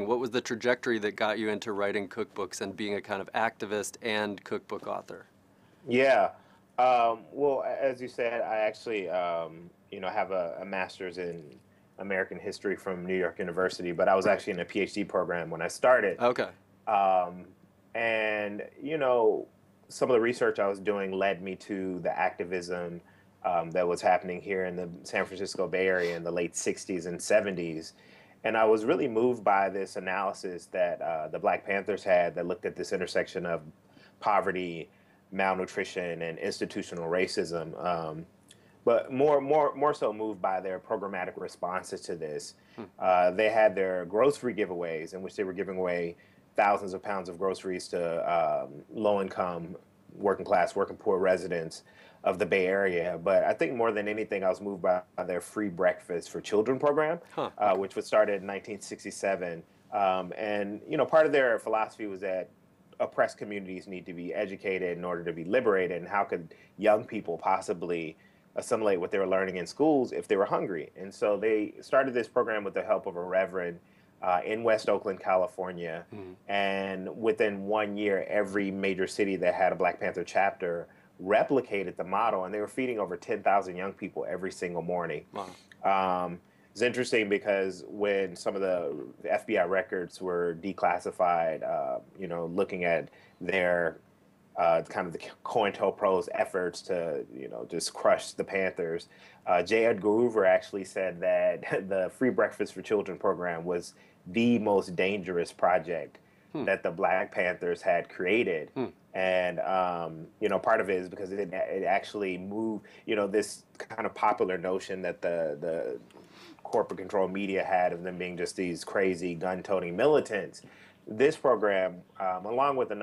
What was the trajectory that got you into writing cookbooks and being a kind of activist and cookbook author? Yeah. Well, as you said, I actually, have a master's in American history from New York University, but I was Right. actually in a PhD program when I started. Okay. Um, and, some of the research I was doing led me to the activism that was happening here in the San Francisco Bay Area in the late 60s and 70s. And I was really moved by this analysis that the Black Panthers had that looked at this intersection of poverty, malnutrition, and institutional racism. But more so moved by their programmatic responses to this. Hmm. They had their grocery giveaways in which they were giving away thousands of pounds of groceries to low-income, working class, working poor residents of the Bay Area. But I think more than anything, I was moved by their free breakfast for children program, Huh. Okay. which was started in 1967. And part of their philosophy was that oppressed communities need to be educated in order to be liberated, and how could young people possibly assimilate what they were learning in schools if they were hungry? And so they started this program with the help of a reverend in West Oakland, California. Hmm. And within 1 year, every major city that had a Black Panther chapter replicated the model, and they were feeding over 10,000 young people every single morning. Wow. It's interesting because when some of the FBI records were declassified, looking at their kind of the COINTELPRO's efforts to, just crush the Panthers, J. Edgar Hoover actually said that the Free Breakfast for Children program was the most dangerous project Hmm. that the Black Panthers had created. Hmm. And, part of it is because it actually moved, this kind of popular notion that the corporate controlled media had of them being just these crazy gun-toting militants. This program, along with a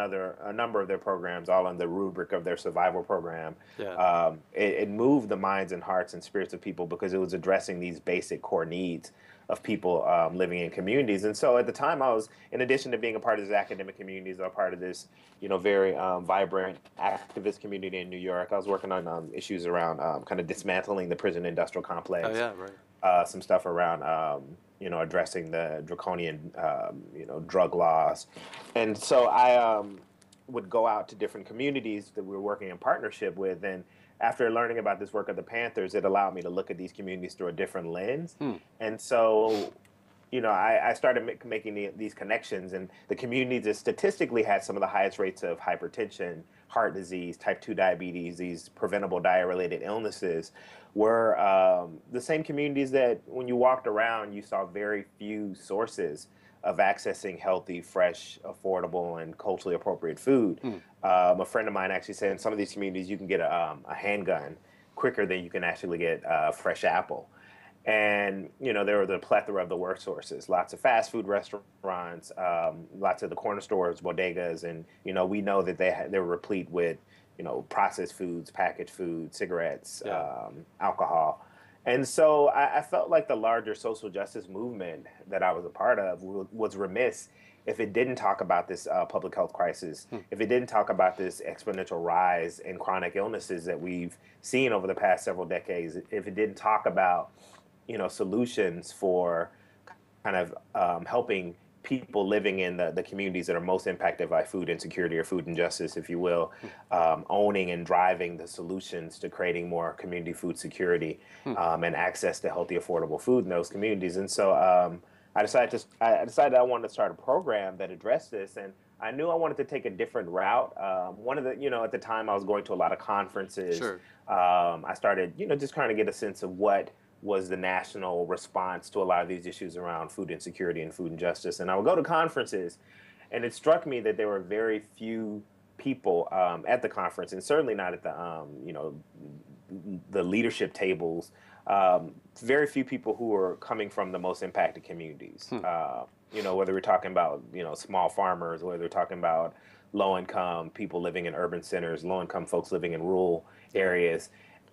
number of their programs, all on the rubric of their survival program, Yeah. it moved the minds and hearts and spirits of people because it was addressing these basic core needs of people living in communities. And so at the time, I was, in addition to being a part of these academic communities, a part of this, very vibrant activist community in New York. I was working on issues around kind of dismantling the prison industrial Oh complex, yeah. Right. some stuff around, addressing the draconian, drug laws. And so I would go out to different communities that we were working in partnership with. And after learning about this work of the Panthers, it allowed me to look at these communities through a different lens. Hmm. And so, I started making these connections, and the communities that statistically had some of the highest rates of hypertension, heart disease, type 2 diabetes, these preventable diet-related illnesses, were the same communities that when you walked around, you saw very few sources of accessing healthy, fresh, affordable, and culturally appropriate food. Hmm. A friend of mine actually said in some of these communities, you can get a handgun quicker than you can actually get a fresh apple. And, there were the plethora of the work sources, lots of fast food restaurants, lots of the corner stores, bodegas. And, we know that they were replete with, processed foods, packaged food, cigarettes, Yeah. alcohol. And so I felt like the larger social justice movement that I was a part of was remiss if it didn't talk about this public health crisis, Hmm. if it didn't talk about this exponential rise in chronic illnesses that we've seen over the past several decades, if it didn't talk about, solutions for kind of helping people living in the communities that are most impacted by food insecurity or food injustice, if you will, owning and driving the solutions to creating more community food security Hmm. and access to healthy, affordable food in those communities. And so I decided I wanted to start a program that addressed this, and I knew I wanted to take a different route. One of the, at the time I was going to a lot of conferences. Sure. I started, just trying to get a sense of what was the national response to a lot of these issues around food insecurity and food injustice. And I would go to conferences, and it struck me that there were very few people at the conference, and certainly not at the leadership tables. Very few people who were coming from the most impacted communities. Hmm. Whether we're talking about small farmers, whether we're talking about low income people living in urban centers, low income folks living in rural areas.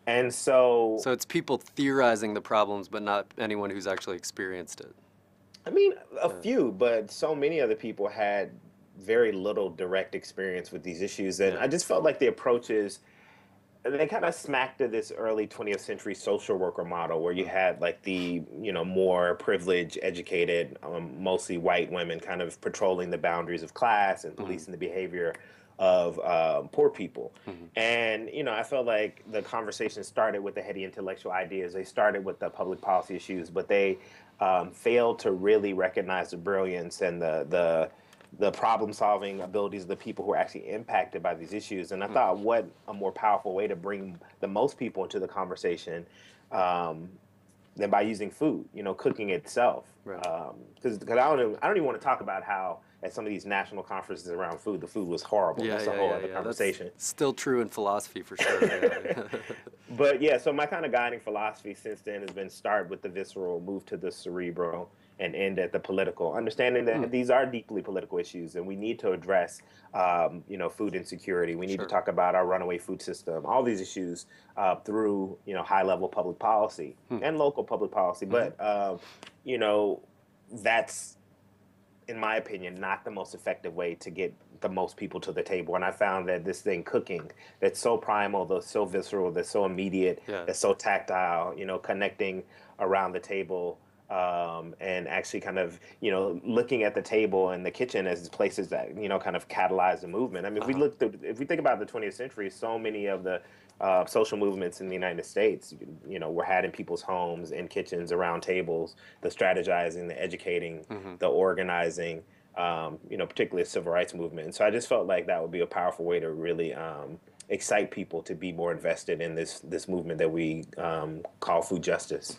And so it's people theorizing the problems, but not anyone who's actually experienced it. I mean, a Yeah. few, but so many other people had very little direct experience with these issues. And Yeah. I just felt like the approaches they kind of smacked to this early 20th century social worker model where you had like the, more privileged, educated, mostly white women kind of patrolling the boundaries of class and Mm-hmm. policing the behavior of poor people. Mm-hmm. And, I felt like the conversation started with the heady intellectual ideas. They started with the public policy issues, but they failed to really recognize the brilliance and the problem-solving abilities of the people who are actually impacted by these issues. And I thought, what a more powerful way to bring the most people into the conversation um, than by using food, cooking itself. Right. Because I don't even want to talk about how at some of these national conferences around food, the food was horrible. Yeah, That's a yeah, whole yeah, other yeah. That's conversation. still true in philosophy for sure. Yeah. But yeah, so my kind of guiding philosophy since then has been start with the visceral, move to the cerebral, and end at the political. Understanding Hmm. that these are deeply political issues, and we need to address, food insecurity. We need to Sure. talk about our runaway food system. All these issues through, high-level public policy Hmm. and local public policy. Hmm. But you know, that's in my opinion, not the most effective way to get the most people to the table. And I found that this thing cooking, that's so primal, that's so visceral, that's so immediate, Yeah. that's so tactile, connecting around the table and actually kind of, looking at the table and the kitchen as places that, kind of catalyze the movement. I mean, Uh-huh. if we think about the 20th century, so many of the social movements in the United States, were had in people's homes, in kitchens, around tables, the strategizing, the educating, Hmm. the organizing, particularly the civil rights movement. And so I just felt like that would be a powerful way to really excite people to be more invested in this movement that we call food justice.